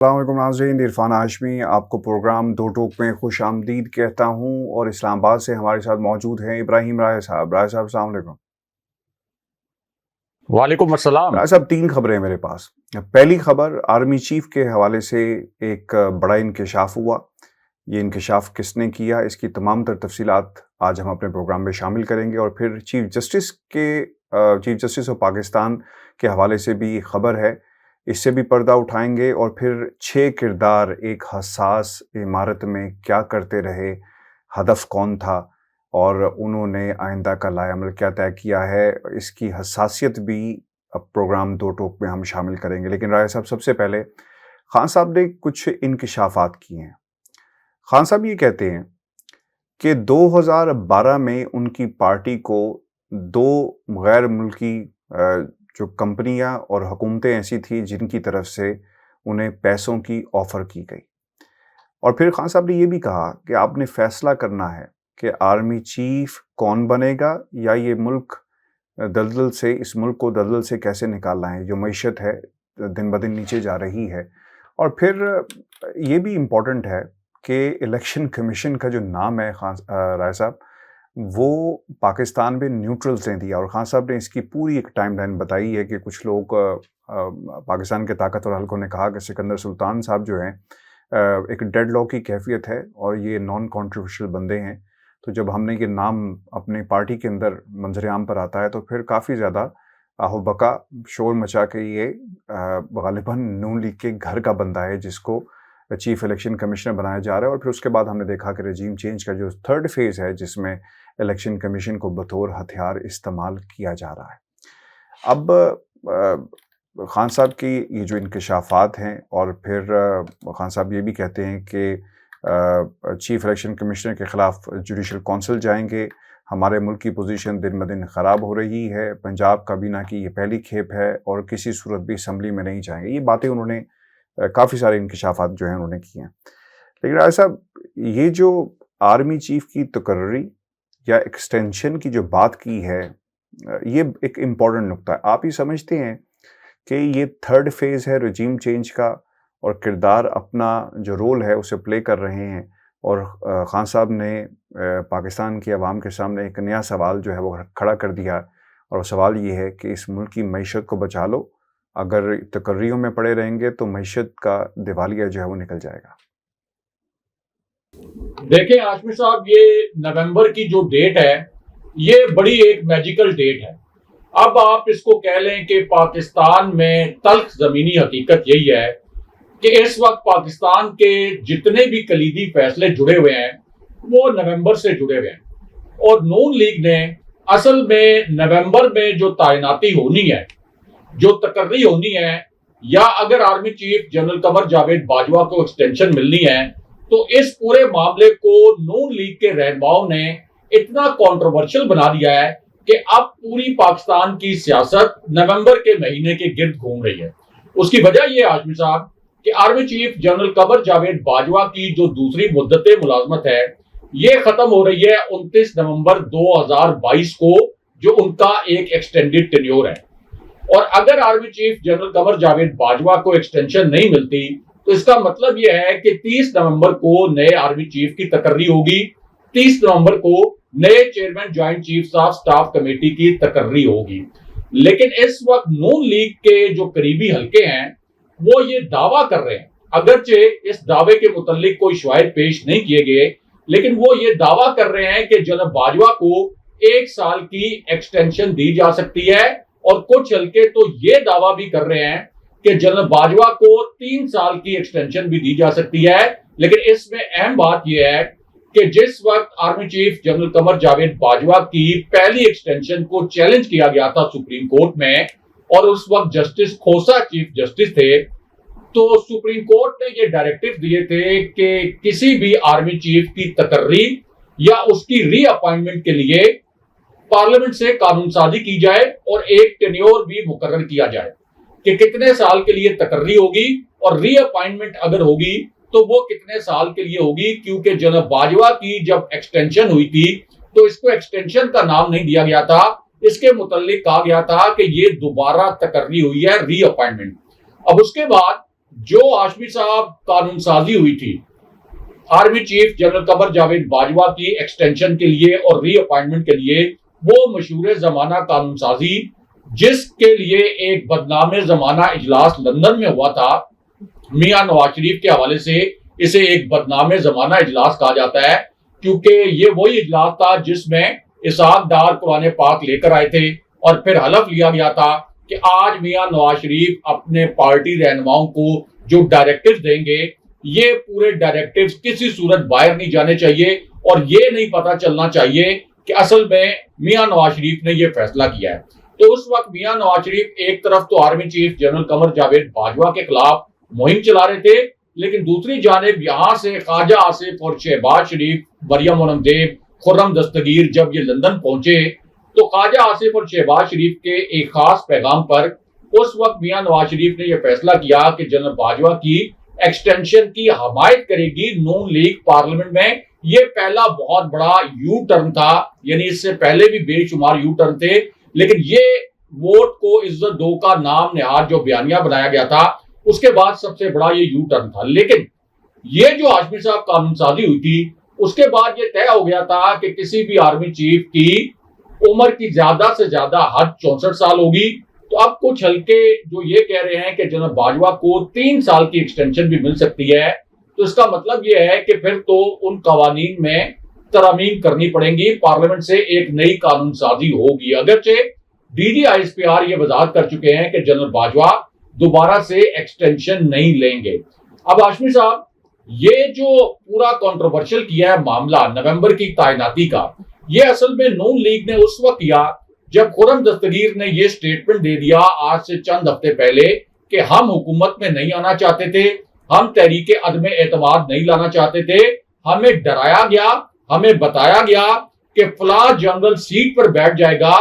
السلام علیکم ناظرین، عرفان ہاشمی آپ کو پروگرام دو ٹوک میں خوش آمدید کہتا ہوں، اور اسلام آباد سے ہمارے ساتھ موجود ہیں ابراہیم رائے صاحب۔ رائے صاحب السلام علیکم۔ وعلیکم السلام۔ رائے صاحب، 3 خبریں میرے پاس۔ پہلی خبر آرمی چیف کے حوالے سے ایک بڑا انکشاف ہوا۔ یہ انکشاف کس نے کیا، اس کی تمام تر تفصیلات آج ہم اپنے پروگرام میں شامل کریں گے، اور پھر چیف جسٹس آف پاکستان کے حوالے سے بھی ایک خبر ہے، اس سے بھی پردہ اٹھائیں گے، اور پھر 6 کردار ایک حساس عمارت میں کیا کرتے رہے، ہدف کون تھا، اور انہوں نے آئندہ کا لائحہ عمل کیا طے کیا ہے، اس کی حساسیت بھی اب پروگرام دو ٹوک میں ہم شامل کریں گے۔ لیکن رائے صاحب، سب سے پہلے خان صاحب نے کچھ انکشافات کیے ہیں۔ خان صاحب یہ کہتے ہیں کہ 2012 میں ان کی پارٹی کو 2 غیر ملکی جو کمپنیاں اور حکومتیں ایسی تھیں جن کی طرف سے انہیں پیسوں کی آفر کی گئی، اور پھر خان صاحب نے یہ بھی کہا کہ آپ نے فیصلہ کرنا ہے کہ آرمی چیف کون بنے گا، یا یہ ملک اس ملک کو دلدل سے کیسے نکالنا ہے۔ جو معیشت ہے دن بدن نیچے جا رہی ہے، اور پھر یہ بھی امپورٹنٹ ہے کہ الیکشن کمیشن کا جو نام ہے رائے صاحب، وہ پاکستان میں نیوٹرلز نے دیا، اور خان صاحب نے اس کی پوری ایک ٹائم لائن بتائی ہے کہ کچھ لوگ پاکستان کے طاقتور حلقوں نے کہا کہ سکندر سلطان صاحب جو ہیں ایک ڈیڈ لاک کی کیفیت ہے، اور یہ نان کانٹروورشل بندے ہیں، تو جب ہم نے یہ نام اپنی پارٹی کے اندر منظر عام پر آتا ہے تو پھر کافی زیادہ آہو بکا شور مچا کے یہ غالباً نون لیگ کے گھر کا بندہ ہے جس کو چیف الیکشن کمشنر بنایا جا رہا ہے، اور پھر اس کے بعد ہم نے دیکھا کہ رجیم چینج کا جو 3rd فیز ہے جس میں الیکشن کمیشن کو بطور ہتھیار استعمال کیا جا رہا ہے۔ اب خان صاحب کی یہ جو انکشافات ہیں، اور پھر خان صاحب یہ بھی کہتے ہیں کہ چیف الیکشن کمشنر کے خلاف جوڈیشل کونسل جائیں گے، ہمارے ملک کی پوزیشن دن بدن خراب ہو رہی ہے، پنجاب کابینہ کی یہ پہلی کھیپ ہے، اور کسی صورت بھی اسمبلی میں نہیں جائیں گے۔ یہ باتیں انہوں نے کافی سارے انکشافات جو ہیں انہوں نے کیے ہیں۔ لیکن رائے صاحب، یہ جو آرمی چیف کی تقرری یا ایکسٹینشن کی جو بات کی ہے، یہ ایک امپورٹنٹ نقطہ ہے۔ آپ یہ سمجھتے ہیں کہ یہ 3rd فیز ہے رجیم چینج کا، اور کردار اپنا جو رول ہے اسے پلے کر رہے ہیں، اور خان صاحب نے پاکستان کی عوام کے سامنے ایک نیا سوال جو ہے وہ کھڑا کر دیا، اور سوال یہ ہے کہ اس ملک کی معیشت کو بچا لو، اگر تقرریوں میں پڑے رہیں گے تو معیشت کا دیوالیہ جو ہے وہ نکل جائے گا۔ دیکھیں ہاشمی صاحب، یہ نومبر کی جو ڈیٹ ہے یہ بڑی ایک میجیکل ڈیٹ ہے۔ اب آپ اس کو کہہ لیں کہ پاکستان میں تلخ زمینی حقیقت یہی ہے کہ اس وقت پاکستان کے جتنے بھی کلیدی فیصلے جڑے ہوئے ہیں وہ نومبر سے جڑے ہوئے ہیں، اور نون لیگ نے اصل میں نومبر میں جو تعیناتی ہونی ہے، جو تقرری ہونی ہے، یا اگر army chief general Qamar Javed Bajwa کو ایکسٹینشن ملنی ہے، تو اس پورے معاملے کو نون لیگ کے رہنماؤں نے اتنا کنٹروورشل بنا دیا ہے کہ اب پوری پاکستان کی سیاست نومبر کے مہینے کے گرد گھوم رہی ہے۔ اس کی وجہ یہ ہاشمی صاحب کہ army chief general Qamar Javed Bajwa کی جو دوسری مدت ملازمت ہے یہ ختم ہو رہی ہے 29 نومبر 2022 کو، جو ان کا ایک ایکسٹینڈڈ ٹینیور ہے، اور اگر army chief general Qamar Javed Bajwa کو ایکسٹینشن نہیں ملتی تو اس کا مطلب یہ ہے کہ 30 نومبر کو نئے آرمی چیف کی تقرری ہوگی، 30 نومبر کو نئے chairman joint chief of staff committee کی تقرری ہوگی۔ لیکن اس وقت نون لیگ کے جو قریبی حلقے ہیں وہ یہ دعویٰ کر رہے ہیں، اگرچہ اس دعوے کے متعلق کوئی شواہد پیش نہیں کیے گئے، لیکن وہ یہ دعویٰ کر رہے ہیں کہ جناب باجوہ کو 1 سال کی ایکسٹینشن دی جا سکتی ہے، اور کچھ حلقے تو یہ دعویٰ بھی کر رہے ہیں کہ جنرل باجوہ کو 3 سال کی ایکسٹینشن بھی دی جا سکتی ہے۔ لیکن اس میں اہم بات یہ ہے کہ جس وقت army chief general Qamar Javed Bajwa کی پہلی ایکسٹینشن کو چیلنج کیا گیا تھا سپریم کورٹ میں، اور اس وقت جسٹس کھوسا چیف جسٹس تھے، تو سپریم کورٹ نے یہ ڈائریکٹیو دیے تھے کہ کسی بھی آرمی چیف کی تقرری یا اس کی ری اپائنٹمنٹ کے لیے پارلیمنٹ سے قانون سازی کی جائے، اور ایک ٹینیور بھی مقرر کیا جائے کہ کتنے سال کے لیے تقرری ہوگی، اور ری اپائنٹمنٹ اگر ہوگی تو وہ کتنے سال کے لیے ہوگی، کیونکہ جناب باجوہ کی جب ایکسٹینشن ہوئی تھی تو اس کو ایکسٹینشن کا نام نہیں دیا گیا تھا، اس کے متعلق کہا گیا تھا کہ یہ دوبارہ تقرری ہوئی ہے، ری اپائنٹمنٹ۔ اب اس کے بعد جو ہاشمی صاحب قانون سازی ہوئی تھی army chief general Qamar Javed Bajwa کی ایکسٹینشن کے لیے اور ری اپائنٹمنٹ کے لیے، وہ مشہور زمانہ قانون سازی جس کے لیے ایک بدنام زمانہ اجلاس لندن میں ہوا تھا، میاں نواز شریف کے حوالے سے اسے ایک بدنام زمانہ اجلاس کہا جاتا ہے، کیونکہ یہ وہی اجلاس تھا جس میں اسحاق ڈار قرآن پاک لے کر آئے تھے اور پھر حلف لیا گیا تھا کہ آج میاں نواز شریف اپنے پارٹی رہنماؤں کو جو ڈائریکٹیو دیں گے، یہ پورے ڈائریکٹیو کسی صورت باہر نہیں جانے چاہیے اور یہ نہیں پتا چلنا چاہیے کہ اصل میں میاں نواز شریف نے یہ فیصلہ کیا ہے۔ تو اس وقت میاں نواز شریف ایک طرف تو army chief general Qamar Javed Bajwa کے خلاف مہم چلا رہے تھے، لیکن دوسری جانب یہاں سے خواجہ آصف اور شہباز شریف، مریم نعیم دیب، خرم دستگیر جب یہ لندن پہنچے تو خواجہ آصف اور شہباز شریف کے ایک خاص پیغام پر اس وقت میاں نواز شریف نے یہ فیصلہ کیا کہ جنرل باجوہ کی ایکسٹینشن کی حمایت کرے گی نون لیگ پارلیمنٹ میں۔ یہ پہلا بہت بڑا یو ٹرن تھا، یعنی اس سے پہلے بھی بے شمار یو ٹرن تھے، لیکن یہ ووٹ کو عزت دو کا نام نہاد جو بیانیہ بنایا گیا تھا، اس کے بعد سب سے بڑا یہ یو ٹرن تھا۔ لیکن یہ جو ہاشمی صاحب قانون سازی ہوئی تھی، اس کے بعد یہ طے ہو گیا تھا کہ کسی بھی آرمی چیف کی عمر کی زیادہ سے زیادہ حد 64 سال ہوگی۔ تو اب کچھ حلقے جو یہ کہہ رہے ہیں کہ جناب باجوہ کو 3 سال کی ایکسٹینشن بھی مل سکتی ہے، تو اس کا مطلب یہ ہے کہ پھر تو ان قوانین میں ترامیم کرنی پڑیں گی، پارلیمنٹ سے ایک نئی قانون سازی ہوگی۔ اگرچہ D G I S P R یہ وضاحت کر چکے ہیں کہ جنرل باجوہ دوبارہ سے ایکسٹینشن نہیں لیں گے۔ اب ہاشمی صاحب یہ جو پورا کنٹروورشل کیا ہے معاملہ نومبر کی تعیناتی کا، یہ اصل میں نون لیگ نے اس وقت کیا جب خرم دستگیر نے یہ سٹیٹمنٹ دے دیا آج سے چند ہفتے پہلے کہ ہم حکومت میں نہیں آنا چاہتے تھے، ہم تحریک عدم اعتماد نہیں لانا چاہتے تھے، ہمیں ڈرایا گیا، ہمیں بتایا گیا کہ فلاں جنرل سیٹ پر بیٹھ جائے گا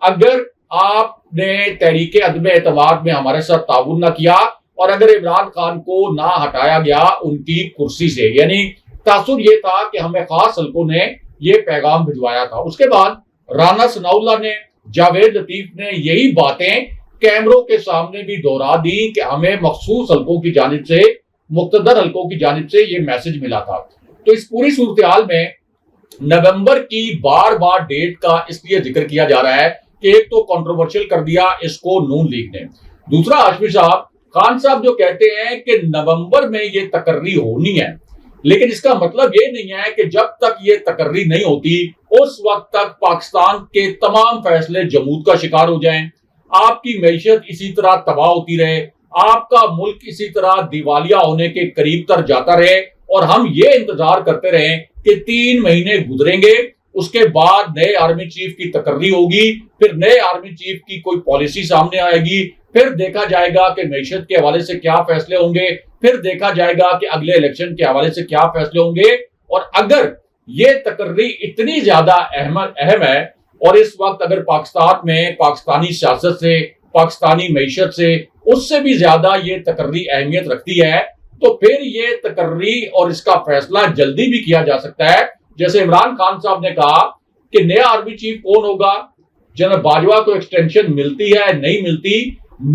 اگر آپ نے تحریک عدم اعتماد میں ہمارے ساتھ تعاون نہ کیا اور اگر عمران خان کو نہ ہٹایا گیا ان کی کرسی سے۔ یعنی تاثر یہ تھا کہ ہمیں خاص حلقوں نے یہ پیغام بھجوایا تھا۔ اس کے بعد رانا ثناء اللہ نے، جاوید لطیف نے یہی باتیں کیمروں کے سامنے بھی دہرا دی کہ ہمیں مخصوص حلقوں کی جانب سے، مقتدر حلقوں کی جانب سے یہ میسج ملا تھا۔ تو اس پوری صورتحال میں نومبر کی بار بار ڈیٹ کا اس لیے ذکر کیا جا رہا ہے کہ ایک تو کنٹروورشل کر دیا اس کو نون لیگ نے، دوسرا ہاشمی صاحب خان صاحب جو کہتے ہیں کہ نومبر میں یہ تقرری ہونی ہے، لیکن اس کا مطلب یہ نہیں ہے کہ جب تک یہ تقرری نہیں ہوتی اس وقت تک پاکستان کے تمام فیصلے جمود کا شکار ہو جائیں، آپ کی معیشت اسی طرح تباہ ہوتی رہے، آپ کا ملک اسی طرح دیوالیہ ہونے کے قریب تر جاتا رہے اور ہم یہ انتظار کرتے رہیں کہ 3 مہینے گزریں گے، اس کے بعد نئے آرمی چیف کی تقرری ہوگی، پھر نئے آرمی چیف کی کوئی پالیسی سامنے آئے گی، پھر دیکھا جائے گا کہ معیشت کے حوالے سے کیا فیصلے ہوں گے، پھر دیکھا جائے گا کہ اگلے الیکشن کے حوالے سے کیا فیصلے ہوں گے۔ اور اگر یہ تقرری اتنی زیادہ اہم ہے اور اس وقت اگر پاکستان میں پاکستانی سیاست سے، پاکستانی معیشت سے، اس سے بھی زیادہ یہ تقرری اہمیت رکھتی ہے، تو پھر یہ تقرری اور اس کا فیصلہ جلدی بھی کیا جا سکتا ہے۔ جیسے عمران خان صاحب نے کہا کہ نیا آرمی چیف کون ہوگا، جنرل باجوہ کو ایکسٹینشن ملتی ہے نہیں ملتی،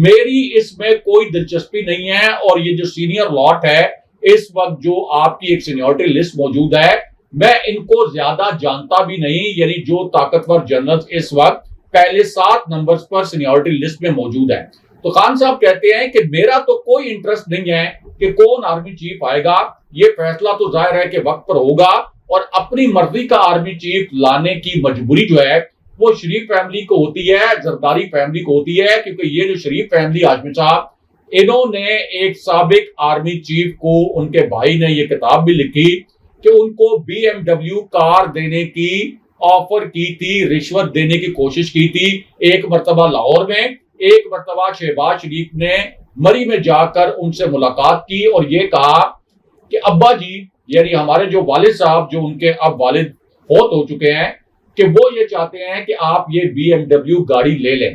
میری اس میں کوئی دلچسپی نہیں ہے، اور یہ جو سینئر لاٹ ہے اس وقت جو آپ کی ایک سینیورٹی لسٹ موجود ہے، میں ان کو زیادہ جانتا بھی نہیں، یعنی جو طاقتور جنرل اس وقت پہلے 7 نمبرز پر سینیورٹی لسٹ میں موجود ہے۔ تو خان صاحب کہتے ہیں کہ میرا تو کوئی انٹرسٹ نہیں ہے کہ کون آرمی چیف آئے گا، یہ فیصلہ تو ظاہر ہے کہ وقت پر ہوگا، اور اپنی مرضی کا آرمی چیف لانے کی مجبوری جو ہے وہ شریف فیملی کو ہوتی ہے، زرداری فیملی کو ہوتی ہے، کیونکہ یہ جو شریف فیملی ہاشمی صاحب، انہوں نے ایک سابق آرمی چیف کو، ان کے بھائی نے یہ کتاب بھی لکھی کہ ان کو BMW کار دینے کی آفر کی تھی، رشوت دینے کی کوشش کی تھی، ایک مرتبہ لاہور میں، ایک مرتبہ شہباز شریف نے مری میں جا کر ان سے ملاقات کی اور یہ کہا کہ ابا جی، یعنی ہمارے جو والد صاحب، جو ان کے اب والد فوت ہو چکے ہیں، کہ وہ یہ چاہتے ہیں کہ آپ یہ BMW گاڑی لے لیں۔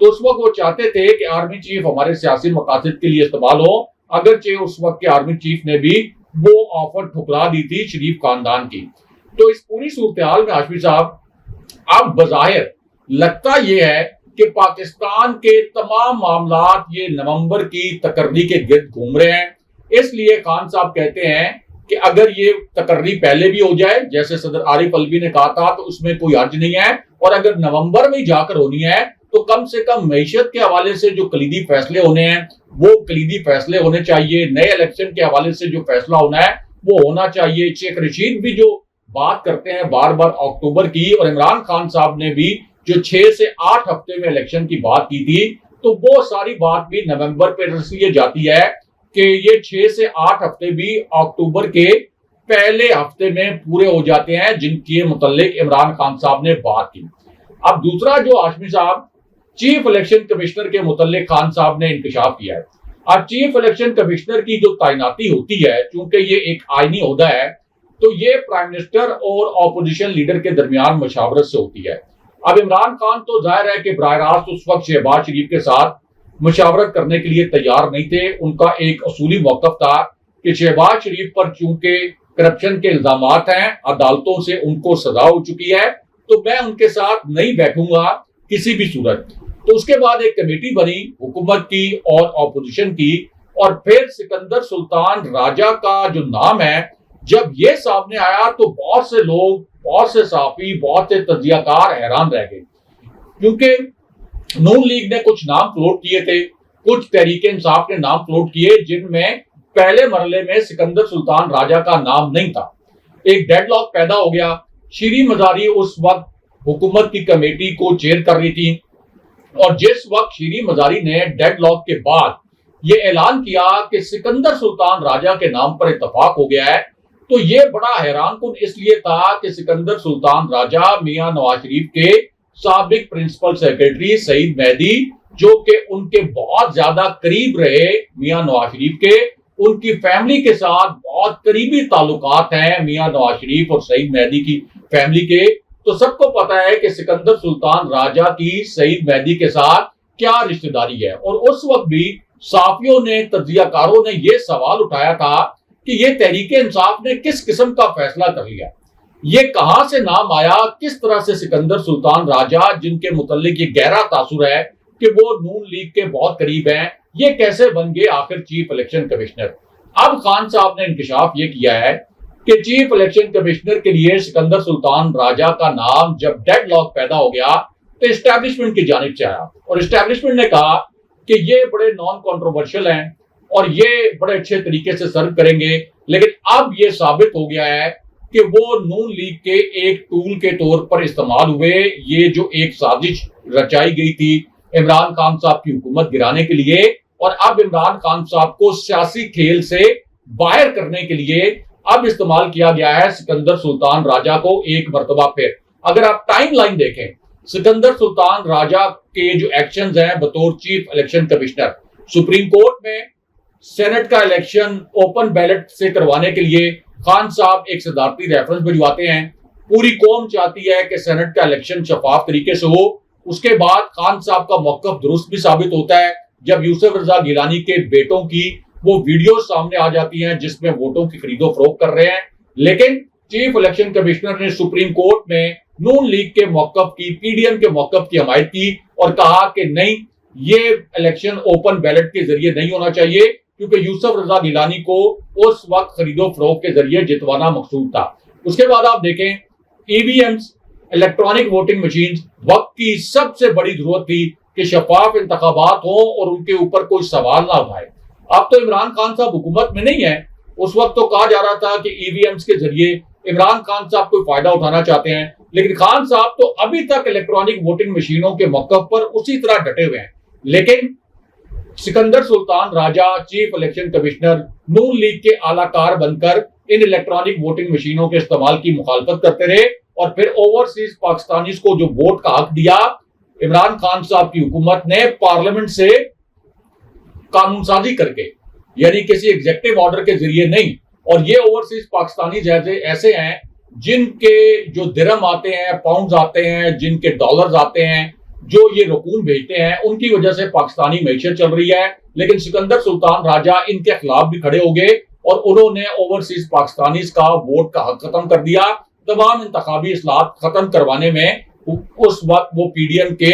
تو اس وقت وہ چاہتے تھے کہ آرمی چیف ہمارے سیاسی مقاصد کے لیے استعمال ہو، اگرچہ اس وقت کے آرمی چیف نے بھی وہ آفر ٹھکرا دی تھی شریف خاندان کی۔ تو اس پوری صورتحال میں ہاشمی صاحب اب بظاہر لگتا یہ ہے کہ کہ پاکستان کے تمام معاملات یہ نومبر کی تقرری کے گرد گھوم رہے ہیں. اس لیے خان صاحب کہتے ہیں کہ اگر یہ تقرری پہلے بھی ہو جائے جیسے صدر عارف الوی نے کہا تھا تو اس میں کوئی حرج نہیں ہے, اور اگر نومبر میں جا کر ہونی ہے تو کم سے کم معیشت کے حوالے سے جو کلیدی فیصلے ہونے ہیں وہ کلیدی فیصلے ہونے چاہیے. نئے الیکشن کے حوالے سے جو فیصلہ ہونا ہے وہ ہونا چاہیے. شیخ رشید بھی جو بات کرتے ہیں بار بار اکتوبر کی, اور عمران خان صاحب نے بھی جو 6 سے 8 ہفتے میں الیکشن کی بات کی تھی, تو وہ ساری بات بھی نومبر پہ اس لیے جاتی ہے کہ یہ 6 سے 8 ہفتے بھی اکتوبر کے پہلے ہفتے میں پورے ہو جاتے ہیں جن کے متعلق عمران خان صاحب نے بات کی. اب دوسرا جو ہاشمی صاحب چیف الیکشن کمشنر کے متعلق خان صاحب نے انکشاف کیا ہے. اب چیف الیکشن کمشنر کی جو تعیناتی ہوتی ہے چونکہ یہ ایک آئینی عہدہ ہے تو یہ پرائم منسٹر اور اپوزیشن لیڈر کے درمیان مشاورت سے ہوتی ہے. اب عمران خان تو ظاہر ہے کہ براہ راست اس وقت شہباز شریف کے ساتھ مشاورت کرنے کے لیے تیار نہیں تھے. ان کا ایک اصولی موقف تھا کہ شہباز شریف پر چونکہ کرپشن کے الزامات ہیں, عدالتوں سے ان کو سزا ہو چکی ہے, تو میں ان کے ساتھ نہیں بیٹھوں گا کسی بھی صورت. تو اس کے بعد ایک کمیٹی بنی حکومت کی اور اپوزیشن کی, اور پھر سکندر سلطان راجہ کا جو نام ہے جب یہ سامنے آیا تو بہت سے لوگ, بہت سے صحافی, بہت سے تجزیہ کار حیران رہ گئے, کیونکہ نون لیگ نے کچھ نام فلوٹ کیے تھے, کچھ تحریک انصاف نے نام فلوٹ کیے جن میں پہلے مرحلے میں سکندر سلطان راجہ کا نام نہیں تھا. ایک ڈیڈ لاک پیدا ہو گیا. شیریں مزاری اس وقت حکومت کی کمیٹی کو چیئر کر رہی تھی, اور جس وقت شیریں مزاری نے ڈیڈ لاک کے بعد یہ اعلان کیا کہ سکندر سلطان راجہ کے نام پر اتفاق ہو گیا ہے, تو یہ بڑا حیران کن اس لیے تھا کہ سکندر سلطان راجہ میاں نواز شریف کے سابق پرنسپل سیکرٹری سعید مہدی, جو کہ ان کے بہت زیادہ قریب رہے میاں نواز شریف کے, ان کی فیملی کے ساتھ بہت قریبی تعلقات ہیں میاں نواز شریف اور سعید مہدی کی فیملی کے. تو سب کو پتا ہے کہ سکندر سلطان راجہ کی سعید مہدی کے ساتھ کیا رشتہ داری ہے, اور اس وقت بھی صحافیوں نے, تجزیہ کاروں نے یہ سوال اٹھایا تھا کہ یہ تحریک انصاف نے کس قسم کا فیصلہ کر لیا, یہ کہاں سے نام آیا, کس طرح سے سکندر سلطان راجہ جن کے متعلق یہ گہرا تاثر ہے کہ وہ نون لیگ کے بہت قریب ہیں, یہ کیسے بن گئے آخر چیف الیکشن کمشنر. اب خان صاحب نے انکشاف یہ کیا ہے کہ چیف الیکشن کمشنر کے لیے سکندر سلطان راجہ کا نام جب ڈیڈ لاک پیدا ہو گیا تو اسٹیبلشمنٹ کی جانب سے آیا, اور اسٹیبلشمنٹ نے کہا کہ یہ بڑے نان کنٹروورشل ہیں اور یہ بڑے اچھے طریقے سے سرو کریں گے. لیکن اب یہ ثابت ہو گیا ہے کہ وہ نون لیگ کے ایک ٹول کے طور پر استعمال ہوئے. یہ جو ایک سازش رچائی گئی تھی عمران خان صاحب کی حکومت گرانے کے لیے, اور اب عمران خان صاحب کو سیاسی کھیل سے باہر کرنے کے لیے اب استعمال کیا گیا ہے سکندر سلطان راجہ کو ایک مرتبہ پھر. اگر آپ ٹائم لائن دیکھیں, سکندر سلطان راجہ کے جو ایکشنز ہیں بطور chief election commissioner, supreme court میں سینٹ کا الیکشن اوپن بیلٹ سے کروانے کے لیے خان صاحب ایک صدارتی ریفرنس بھجواتے ہیں. پوری قوم چاہتی ہے کہ سینٹ کا الیکشن شفاف طریقے سے ہو. اس کے بعد خان صاحب کا موقف درست بھی ثابت ہوتا ہے جب یوسف رضا گیلانی کے بیٹوں کی وہ ویڈیو سامنے آ جاتی ہیں جس میں ووٹوں کی خرید و فروخت کر رہے ہیں. لیکن چیف الیکشن کمشنر نے سپریم کورٹ میں نون لیگ کے موقف کی, پی ڈی ایم کے موقف کی حمایت کی اور کہا کہ نہیں, یہ الیکشن اوپن بیلٹ کے ذریعے نہیں ہونا چاہیے کیونکہ یوسف رضا گیلانی کو اس وقت خرید و فروخت کے ذریعے جتوانا مقصود تھا. اس کے بعد آپ دیکھیں ای V Ms, electronic voting machines, وقت کی سب سے بڑی ضرورت تھی کہ شفاف انتخابات ہوں اور ان کے اوپر کوئی سوال نہ اٹھائے. اب تو عمران خان صاحب حکومت میں نہیں ہے, اس وقت تو کہا جا رہا تھا کہ ای وی ایمز کے ذریعے عمران خان صاحب کوئی فائدہ اٹھانا چاہتے ہیں, لیکن خان صاحب تو ابھی تک الیکٹرانک ووٹنگ مشینوں کے موقف پر اسی طرح ڈٹے ہوئے ہیں. لیکن سکندر سلطان راجہ چیف الیکشن کمشنر نون لیگ کے اعلی کار بن کر ان الیکٹرانک ووٹنگ مشینوں کے استعمال کی مخالفت کرتے رہے, اور پھر اوورسیز پاکستانیز کو جو ووٹ کا حق دیا عمران خان صاحب کی حکومت نے پارلیمنٹ سے قانون سازی کر کے, یعنی کسی ایگزیکٹو آرڈر کے ذریعے نہیں. اور یہ اوورسیز پاکستانی ایسے ہیں جن کے جو درہم آتے ہیں, پاؤنڈز آتے ہیں, جن کے ڈالرز آتے ہیں, جو یہ رقوم بھیجتے ہیں, ان کی وجہ سے پاکستانی معیشت چل رہی ہے. لیکن سکندر سلطان راجہ ان کے خلاف بھی کھڑے ہو گئے اور انہوں نے اوورسیز پاکستانیز کا ووٹ کا حق ختم کر دیا. تمام انتخابی اصلاحات ختم کروانے میں اس وقت وہ پی ڈی ایم کے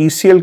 ECL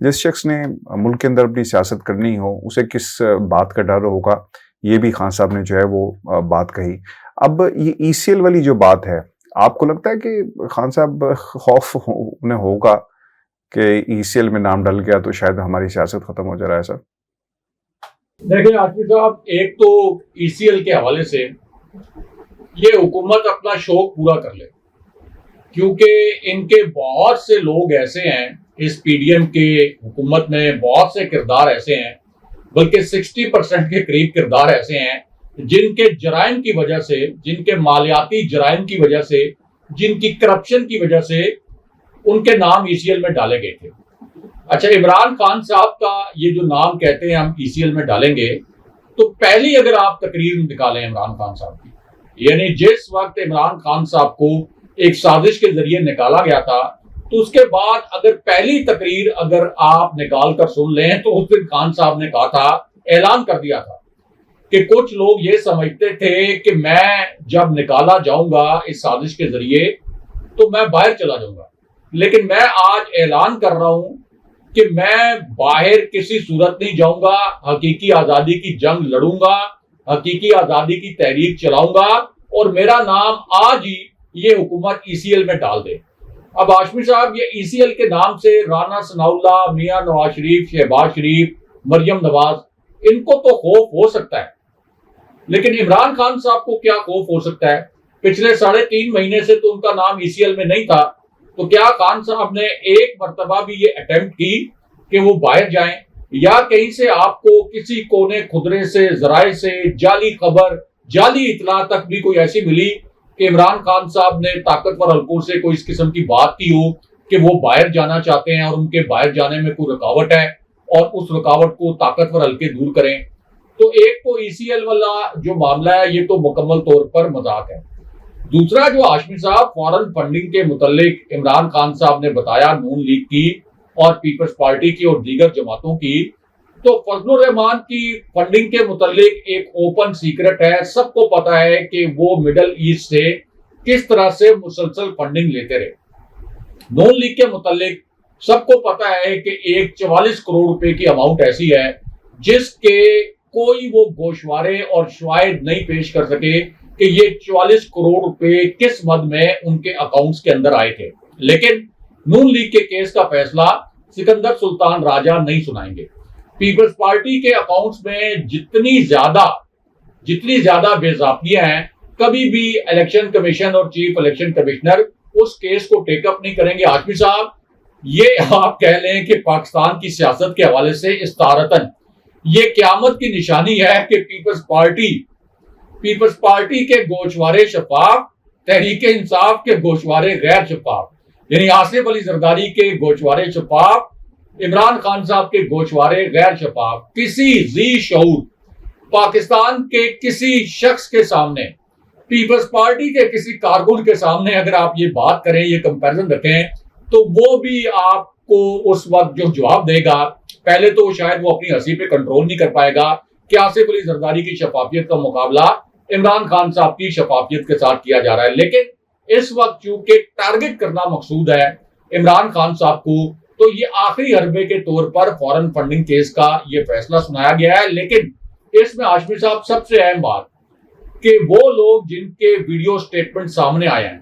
جس شخص نے ملک کے اندر اپنی سیاست کرنی ہو اسے کس بات کا ڈر ہوگا، یہ بھی خان صاحب نے جو ہے وہ بات کہی۔ اب یہ ای سی ایل والی جو بات ہے، آپ کو لگتا ہے کہ خان صاحب خوف انہیں ہوگا کہ ای سی ایل میں نام ڈل گیا تو شاید ہماری سیاست ختم ہو جائے ایسا؟ دیکھیں عاطف صاحب، ایک تو ای سی ایل کے حوالے سے یہ حکومت اپنا شوق پورا کر لے، کیونکہ ان کے بہت سے لوگ ایسے ہیں اس پی ڈی ایم کے حکومت میں، بہت سے کردار ایسے ہیں، بلکہ 60% کے قریب کردار ایسے ہیں جن کے جرائم کی وجہ سے، جن کے مالیاتی جرائم کی وجہ سے، جن کی کرپشن کی وجہ سے ان کے نام ای سی ایل میں ڈالے گئے تھے۔ اچھا، عمران خان صاحب کا یہ جو نام کہتے ہیں ہم ای سی ایل میں ڈالیں گے، تو پہلی اگر آپ تقریر نکالیں عمران خان صاحب کی، یعنی جس وقت عمران خان صاحب کو ایک سازش کے ذریعے نکالا گیا تھا، تو اس کے بعد اگر پہلی تقریر اگر آپ نکال کر سن لیں تو اس دن خان صاحب نے کہا تھا، اعلان کر دیا تھا کہ کچھ لوگ یہ سمجھتے تھے کہ میں جب نکالا جاؤں گا اس سازش کے ذریعے تو میں باہر چلا جاؤں گا، لیکن میں آج اعلان کر رہا ہوں کہ میں باہر کسی صورت نہیں جاؤں گا، حقیقی آزادی کی جنگ لڑوں گا، حقیقی آزادی کی تحریک چلاؤں گا، اور میرا نام آج ہی یہ حکومت ای سی ایل میں ڈال دے۔ اب ہاشمی صاحب، یہ ای سی ایل کے نام سے رانا ثناء اللہ، میاں نواز شریف، شہباز شریف، مریم نواز، ان کو تو خوف ہو سکتا ہے، لیکن عمران خان صاحب کو کیا خوف ہو سکتا ہے؟ پچھلے 3.5 مہینے سے تو ان کا نام ای سی ایل میں نہیں تھا، تو کیا خان صاحب نے ایک مرتبہ بھی یہ اٹیمپٹ کی کہ وہ باہر جائیں، یا کہیں سے آپ کو کسی کونے خدرے سے، ذرائع سے جعلی خبر، جعلی اطلاع تک بھی کوئی ایسی ملی کہ عمران خان صاحب نے طاقتور حلقوں سے کوئی اس قسم کی بات کی ہو کہ وہ باہر جانا چاہتے ہیں اور ان کے باہر جانے میں کوئی رکاوٹ ہے اور اس رکاوٹ کو طاقتور حلقے دور کریں؟ تو ایک تو ای سی ایل والا جو معاملہ ہے یہ تو مکمل طور پر مذاق ہے۔ دوسرا جو ہاشمی صاحب فارن فنڈنگ کے متعلق عمران خان صاحب نے بتایا، نون لیگ کی اور پیپلز پارٹی کی اور دیگر جماعتوں کی، تو فضل الرحمان کی فنڈنگ کے متعلق ایک اوپن سیکرٹ ہے، سب کو پتا ہے کہ وہ مڈل ایسٹ سے کس طرح سے مسلسل فنڈنگ لیتے رہے۔ نون لیگ کے متعلق سب کو پتا ہے کہ ایک 44 کروڑ روپے کی اماؤنٹ ایسی ہے جس کے کوئی وہ گوشوارے اور شواہد نہیں پیش کر سکے کہ یہ 44 کروڑ روپے کس مد میں ان کے اکاؤنٹس کے اندر آئے تھے، لیکن نون لیگ کے کیس کا فیصلہ سکندر سلطان راجہ نہیں سنائیں گے۔ پیپلز پارٹی کے اکاؤنٹس میں جتنی زیادہ بے ضابطگیاں ہیں، کبھی بھی الیکشن کمیشن اور چیف الیکشن کمشنر اس کیس کو ٹیک اپ نہیں کریں گے۔ ہاشمی صاحب، یہ آپ کہہ لیں کہ پاکستان کی سیاست کے حوالے سے استعارتاً یہ قیامت کی نشانی ہے کہ پیپلز پارٹی کے گوشوارے شفاف، تحریک انصاف کے گوشوارے غیر شفاف، یعنی آصف علی زرداری کے گوشوارے شفاف، عمران خان صاحب کے گوشوارے غیر شفاف۔ کسی ذی شعور پاکستان کے کسی شخص کے سامنے، پیپلز پارٹی کے کسی کارکن کے سامنے اگر آپ یہ بات کریں، یہ کمپیرزن رکھیں، تو وہ بھی آپ کو اس وقت جو جواب دے گا، پہلے تو شاید وہ اپنی ہنسی پہ کنٹرول نہیں کر پائے گا کہ آصف علی زرداری کی شفافیت کا مقابلہ عمران خان صاحب کی شفافیت کے ساتھ کیا جا رہا ہے۔ لیکن اس وقت چونکہ ٹارگٹ کرنا مقصود ہے عمران خان صاحب کو، تو یہ آخری حربے کے طور پر فارن فنڈنگ کیس کا یہ فیصلہ سنایا گیا ہے۔ لیکن اس میں ہاشمی صاحب سب سے اہم بات کہ وہ لوگ جن کے ویڈیو سٹیٹمنٹ سامنے آئے ہیں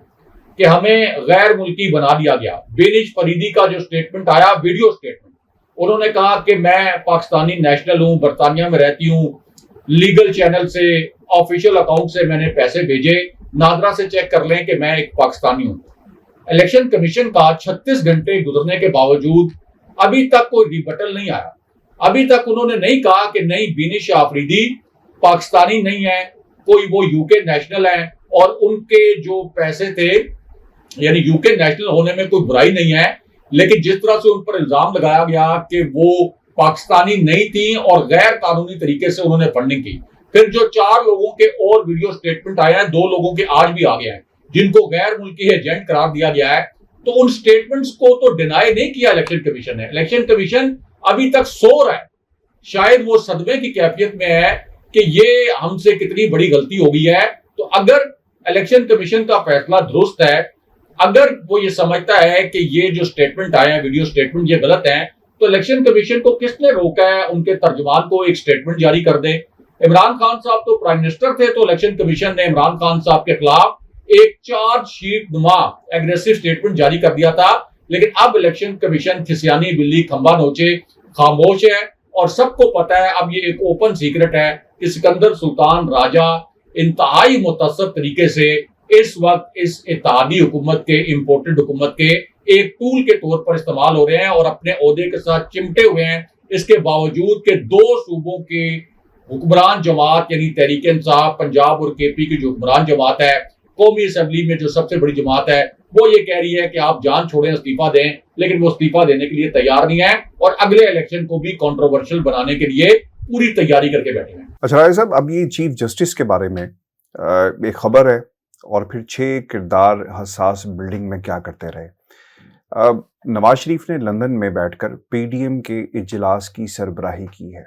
کہ ہمیں غیر ملکی بنا دیا گیا، بینش فریدی کا جو سٹیٹمنٹ آیا، ویڈیو سٹیٹمنٹ، انہوں نے کہا کہ میں پاکستانی نیشنل ہوں، برطانیہ میں رہتی ہوں، لیگل چینل سے، آفیشیل اکاؤنٹ سے میں نے پیسے بھیجے، نادرا سے چیک کر لیں کہ میں ایک پاکستانی ہوں۔ الیکشن کمیشن کا 36 گھنٹے گزرنے کے باوجود ابھی تک کوئی ریبٹل نہیں آیا، ابھی تک انہوں نے نہیں کہا کہ نہیں، بینش آفریدی پاکستانی نہیں ہے، کوئی وہ یو کے نیشنل ہیں اور ان کے جو پیسے تھے، یعنی یو کے نیشنل ہونے میں کوئی برائی نہیں ہے، لیکن جس طرح سے ان پر الزام لگایا گیا کہ وہ پاکستانی نہیں تھیں اور غیر قانونی طریقے سے انہوں نے فنڈنگ کی۔ پھر جو 4 لوگوں کے اور ویڈیو سٹیٹمنٹ آئے ہیں، 2 لوگوں کے آج بھی آگے ہیں جن کو غیر ملکی ایجنٹ قرار دیا گیا ہے، تو ان سٹیٹمنٹس کو تو ڈینائی نہیں کیا الیکشن کمیشن نے۔ الیکشن کمیشن ابھی تک سو رہا ہے، شاید وہ صدمے کی کیفیت میں ہے کہ یہ ہم سے کتنی بڑی غلطی ہو گئی ہے۔ تو اگر الیکشن کمیشن کا فیصلہ درست ہے، اگر وہ یہ سمجھتا ہے کہ یہ جو سٹیٹمنٹ آئے ہیں، ویڈیو سٹیٹمنٹ، یہ غلط ہیں، تو الیکشن کمیشن کو کس نے روکا ہے ان کے ترجمان کو ایک سٹیٹمنٹ جاری کر دیں؟ عمران خان صاحب تو پرائم منسٹر تھے، تو الیکشن کمیشن نے عمران خان صاحب کے خلاف ایک چارج شیٹ نما ایگریسو سٹیٹمنٹ جاری کر دیا تھا، لیکن اب الیکشن کمیشن کھسیانی بلی کھمبا نوچے خاموش ہے، اور سب کو پتا ہے، اب یہ ایک اوپن سیکرٹ ہے کہ سکندر سلطان راجہ انتہائی متعصب طریقے سے اس وقت اس اتحادی حکومت کے امپورٹڈ حکومت کے ایک ٹول کے طور پر استعمال ہو رہے ہیں اور اپنے عہدے کے ساتھ چمٹے ہوئے ہیں، اس کے باوجود کہ دو صوبوں کے حکمران جماعت یعنی تحریک انصاف پنجاب اور کے پی کی جو حکمران جماعت ہے، قومی اسمبلی میں جو سب سے بڑی جماعت ہے، وہ یہ کہہ رہی ہے کہ آپ جان چھوڑیں، استعفیٰ دیں، لیکن وہ استعفیٰ دینے کے لیے تیار نہیں ہے اور اگلے الیکشن کو بھی کنٹروورشل بنانے کے لیے پوری تیاری کر کے بیٹھے ہیں۔ اچھا راجہ صاحب، اب یہ چیف جسٹس کے بارے میں ایک خبر ہے، اور پھر 6 کردار حساس بلڈنگ میں کیا کرتے رہے۔ نواز شریف نے لندن میں بیٹھ کر پی ڈی ایم کے اجلاس کی سربراہی کی ہے،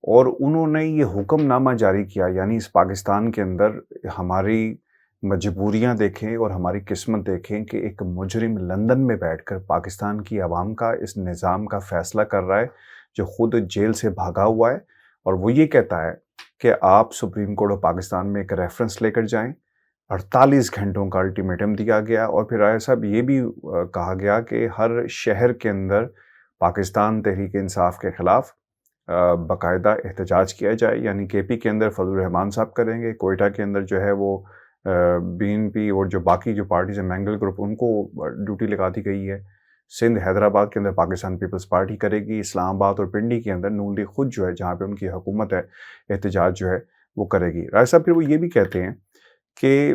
اور انہوں نے یہ حکم نامہ جاری کیا، یعنی اس پاکستان کے اندر ہماری مجبوریاں دیکھیں اور ہماری قسمت دیکھیں کہ ایک مجرم لندن میں بیٹھ کر پاکستان کی عوام کا اس نظام کا فیصلہ کر رہا ہے، جو خود جیل سے بھاگا ہوا ہے، اور وہ یہ کہتا ہے کہ آپ سپریم کورٹ آف پاکستان میں ایک ریفرنس لے کر جائیں۔ 48 گھنٹوں کا الٹیمیٹم دیا گیا، اور پھر راجہ صاحب یہ بھی کہا گیا کہ ہر شہر کے اندر پاکستان تحریک انصاف کے خلاف باقاعدہ احتجاج کیا جائے، یعنی کے پی کے اندر فضل الرحمان صاحب کریں گے، کوئٹہ کے اندر جو ہے وہ بی این پی اور جو باقی جو پارٹیز ہیں مینگل گروپ، ان کو ڈیوٹی لگا دی گئی ہے۔ سندھ حیدرآباد کے اندر پاکستان پیپلز پارٹی کرے گی، اسلام آباد اور پنڈی کے اندر نون لیگ خود جو ہے جہاں پہ ان کی حکومت ہے احتجاج جو ہے وہ کرے گی۔ راجہ صاحب پھر وہ یہ بھی کہتے ہیں کہ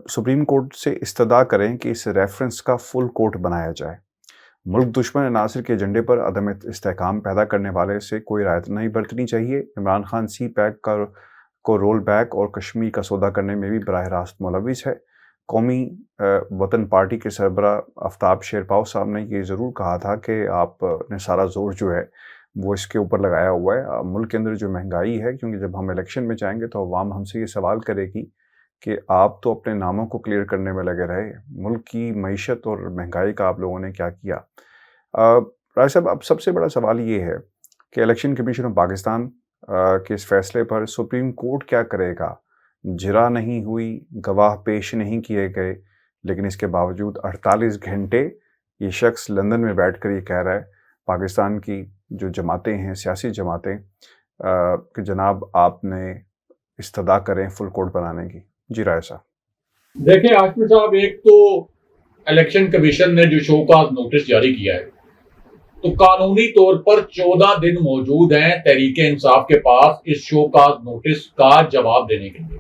سپریم کورٹ سے استدعا کریں کہ اس ریفرنس کا فل کورٹ بنایا جائے۔ ملک دشمن عناصر کے ایجنڈے پر عدم استحکام پیدا کرنے والے سے کوئی رعایت نہیں برتنی چاہیے۔ عمران خان سی پیک کو رول بیک اور کشمیر کا سودا کرنے میں بھی براہ راست ملوث ہے۔ قومی وطن پارٹی کے سربراہ آفتاب شیرپاؤ صاحب نے یہ ضرور کہا تھا کہ آپ نے سارا زور جو ہے وہ اس کے اوپر لگایا ہوا ہے۔ ملک کے اندر جو مہنگائی ہے، کیونکہ جب ہم الیکشن میں جائیں گے تو عوام ہم سے یہ سوال کرے گی کہ آپ تو اپنے ناموں کو کلیئر کرنے میں لگے رہے، ملک کی معیشت اور مہنگائی کا آپ لوگوں نے کیا کیا؟ راجہ صاحب، اب سب سے بڑا سوال یہ ہے کہ الیکشن کمیشن آف پاکستان کے اس فیصلے پر سپریم کورٹ کیا کرے گا؟ جرا نہیں ہوئی، گواہ پیش نہیں کیے گئے، لیکن اس کے باوجود 48 گھنٹے یہ شخص لندن میں بیٹھ کر یہ کہہ رہا ہے پاکستان کی جو جماعتیں ہیں، سیاسی جماعتیں، کہ جناب آپ نے استدعا کریں فل کورٹ بنانے کی۔ جی راجہ صاحب۔ دیکھیں عاصم صاحب، ایک تو الیکشن کمیشن نے جو شو کاز نوٹس جاری کیا ہے، تو قانونی طور پر 14 دن موجود ہیں تحریک انصاف کے پاس اس شو کاز نوٹس کا جواب دینے کے لیے۔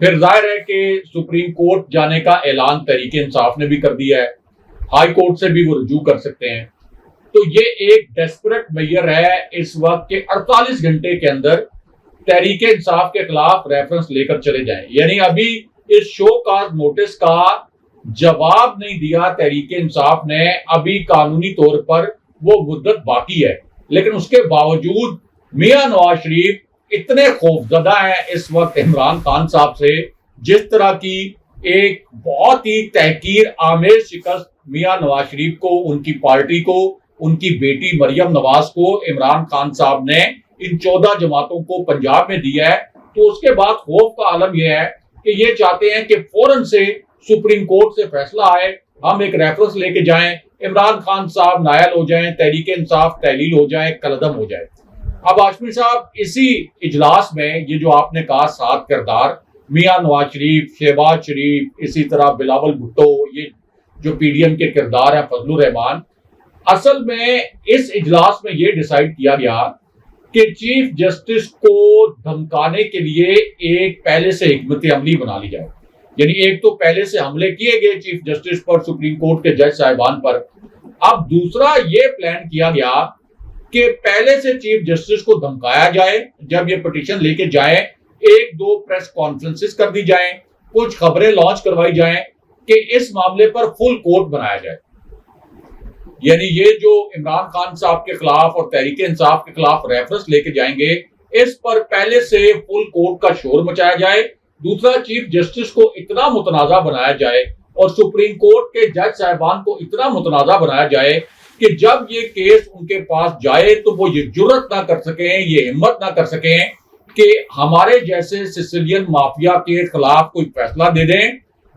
پھر ظاہر ہے کہ سپریم کورٹ جانے کا اعلان تحریک انصاف نے بھی کر دیا ہے، ہائی کورٹ سے بھی وہ رجوع کر سکتے ہیں۔ تو یہ ایک ڈیسپریٹ میئر ہے اس وقت کہ 48 گھنٹے کے اندر تحریک انصاف کے خلاف ریفرنس لے کر چلے جائیں، یعنی ابھی اس شو کاز نوٹس کا جواب نہیں دیا تحریک انصاف نے، ابھی قانونی طور پر وہ مدت باقی ہے، لیکن اس کے باوجود میاں نواز شریف اتنے خوفزدہ ہیں اس وقت عمران خان صاحب سے، جس طرح کی ایک بہت ہی تحقیر آمیز شکست میاں نواز شریف کو، ان کی پارٹی کو، ان کی بیٹی مریم نواز کو عمران خان صاحب نے ان 14 جماعتوں کو پنجاب میں دیا ہے، تو اس کے بعد خوف کا عالم یہ ہے کہ یہ چاہتے ہیں کہ فوراً سے سپریم کورٹ سے فیصلہ آئے، ہم ایک ریفرنس لے کے جائیں، عمران خان صاحب نائل ہو جائیں، تحریک انصاف تحلیل ہو جائے، کلعدم ہو جائے۔ اب ہاشمی صاحب، اسی اجلاس میں یہ جو آپ نے کہا 7 کردار، میاں نواز شریف، شہباز شریف، اسی طرح بلاول بھٹو، یہ جو پی ڈی ایم کے کردار ہیں، فضل الرحمان، اصل میں اس اجلاس میں یہ ڈیسائیڈ کیا گیا کہ چیف جسٹس کو دھمکانے کے لیے ایک پہلے سے حکمت عملی بنا لی جائے، یعنی ایک تو پہلے سے حملے کیے گئے چیف جسٹس پر، سپریم کورٹ کے جج صاحبان پر، اب دوسرا یہ پلان کیا گیا کہ پہلے سے چیف جسٹس کو دھمکایا جائے، جب یہ پٹیشن لے کے جائیں 1-2 پریس کانفرنسز کر دی جائیں، کچھ خبریں لانچ کروائی جائیں کہ اس معاملے پر فل کورٹ بنایا جائے، یعنی یہ جو عمران خان صاحب کے خلاف اور تحریک انصاف کے خلاف ریفرنس لے کے جائیں گے، اس پر پہلے سے فل کورٹ کا شور مچایا جائے، دوسرا چیف جسٹس کو اتنا متنازع بنایا جائے اور سپریم کورٹ کے جج صاحبان کو اتنا متنازع بنایا جائے کہ جب یہ کیس ان کے پاس جائے تو وہ یہ جرت نہ کر سکیں, یہ ہمت نہ کر سکیں کہ ہمارے جیسے سسلین مافیا کے خلاف کوئی فیصلہ دے دیں.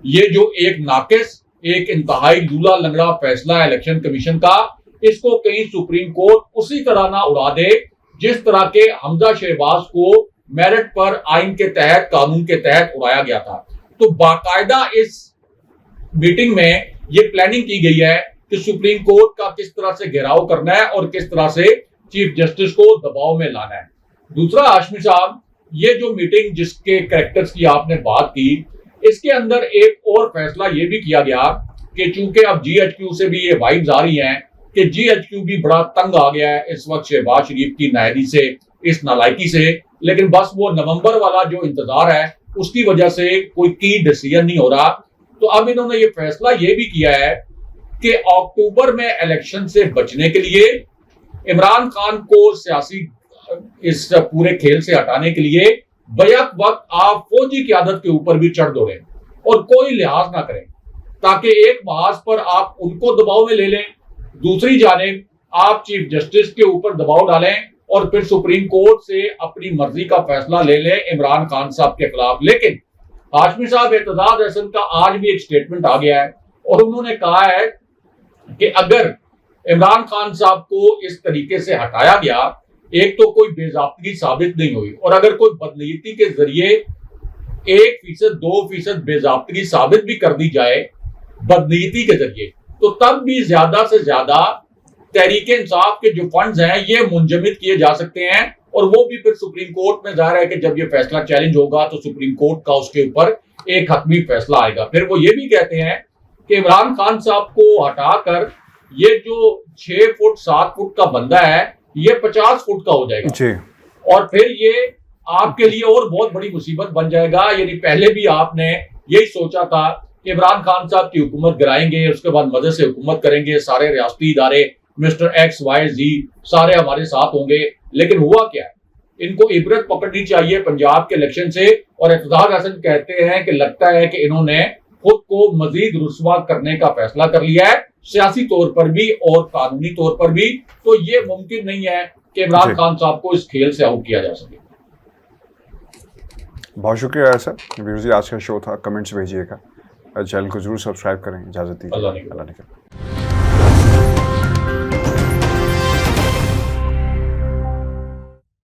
یہ جو ایک ناقص, ایک انتہائی لولا لنگڑا فیصلہ ہے الیکشن کمیشن کا, اس کو کہیں سپریم کورٹ اسی طرح نہ اڑا دے جس طرح کے حمزہ شہباز کو میرٹ پر آئین کے تحت, قانون کے تحت اڑایا گیا تھا. تو باقاعدہ اس میٹنگ میں یہ پلاننگ کی گئی ہے کہ سپریم کورٹ کا کس طرح سے گھیراؤ کرنا ہے اور کس طرح سے چیف جسٹس کو دباؤ میں لانا ہے. دوسرا ہاشمی صاحب, یہ جو میٹنگ جس کے کریکٹرز کی آپ نے بات کی, اس کے اندر ایک اور فیصلہ یہ بھی کیا گیا کہ چونکہ اب جی ایچ کیو سے بھی یہ وائبز آ رہی ہیں کہ جی ایچ کیو بھی بڑا تنگ آ گیا ہے اس وقت شہباز شریف کی نااہلی سے, اس نالائکی سے, لیکن بس وہ نومبر والا جو انتظار ہے اس کی وجہ سے کوئی کی ڈیسیژن نہیں ہو رہا. تو اب انہوں نے یہ فیصلہ یہ بھی کیا ہے کہ اکتوبر میں الیکشن سے بچنے کے لیے عمران خان کو سیاسی اس پورے کھیل سے ہٹانے کے لیے بیک وقت آپ فوجی قیادت کے اوپر بھی چڑھ دوڑیں اور کوئی لحاظ نہ کریں, تاکہ ایک محاذ پر آپ ان کو دباؤ میں لے لیں, دوسری جانب آپ چیف جسٹس کے اوپر دباؤ ڈالیں اور پھر سپریم کورٹ سے اپنی مرضی کا فیصلہ لے لیں عمران خان صاحب کے خلاف. لیکن ہاشمی صاحب, اعتزاز احسن کا آج بھی ایک سٹیٹمنٹ آ گیا ہے اور انہوں نے کہا ہے کہ اگر عمران خان صاحب کو اس طریقے سے ہٹایا گیا, ایک تو کوئی بے ضابطگی ثابت نہیں ہوئی, اور اگر کوئی بدنیتی کے ذریعے 1%, 2% بے ضابطگی ثابت بھی کر دی جائے بدنیتی کے ذریعے, تو تب بھی زیادہ سے زیادہ تحریک انصاف کے جو فنڈز ہیں یہ منجمد کیے جا سکتے ہیں, اور وہ بھی پھر سپریم کورٹ میں ظاہر ہے کہ جب یہ فیصلہ چیلنج ہوگا تو سپریم کورٹ کا اس کے اوپر ایک حتمی فیصلہ آئے گا. پھر وہ یہ بھی کہتے ہیں کہ عمران خان صاحب کو ہٹا کر یہ جو 6 فٹ 7 فٹ کا بندہ ہے یہ 50 فٹ کا ہو جائے گا, اور پھر یہ آپ کے لیے اور بہت بڑی مصیبت بن جائے گا. یعنی پہلے بھی آپ نے یہی سوچا تھا کہ عمران خان صاحب کی حکومت گرائیں گے, اس کے بعد مزے سے حکومت کریں گے, سارے ریاستی ادارے مسٹر ایکس وائی زی سارے ہمارے ساتھ ہوں گے, لیکن ہوا کیا ہے؟ ان کو عبرت پکڑنی چاہیے پنجاب کے الیکشن سے, اور اعتزاز احسن کہتے ہیں کہ لگتا ہے کہ انہوں نے خود کو مزید رسوا کرنے کا فیصلہ کر لیا ہے, سیاسی طور پر بھی اور قانونی طور پر بھی. تو یہ ممکن نہیں ہے کہ عمران خان صاحب کو اس کھیل سے آؤٹ کیا جا سکے. بہت شکریہ سر. ویورز, آج کا شو تھا, کمنٹس بھیجیے گا, چینل کو ضرور سبسکرائب کریں. اجازت دیجیے. اللہ نے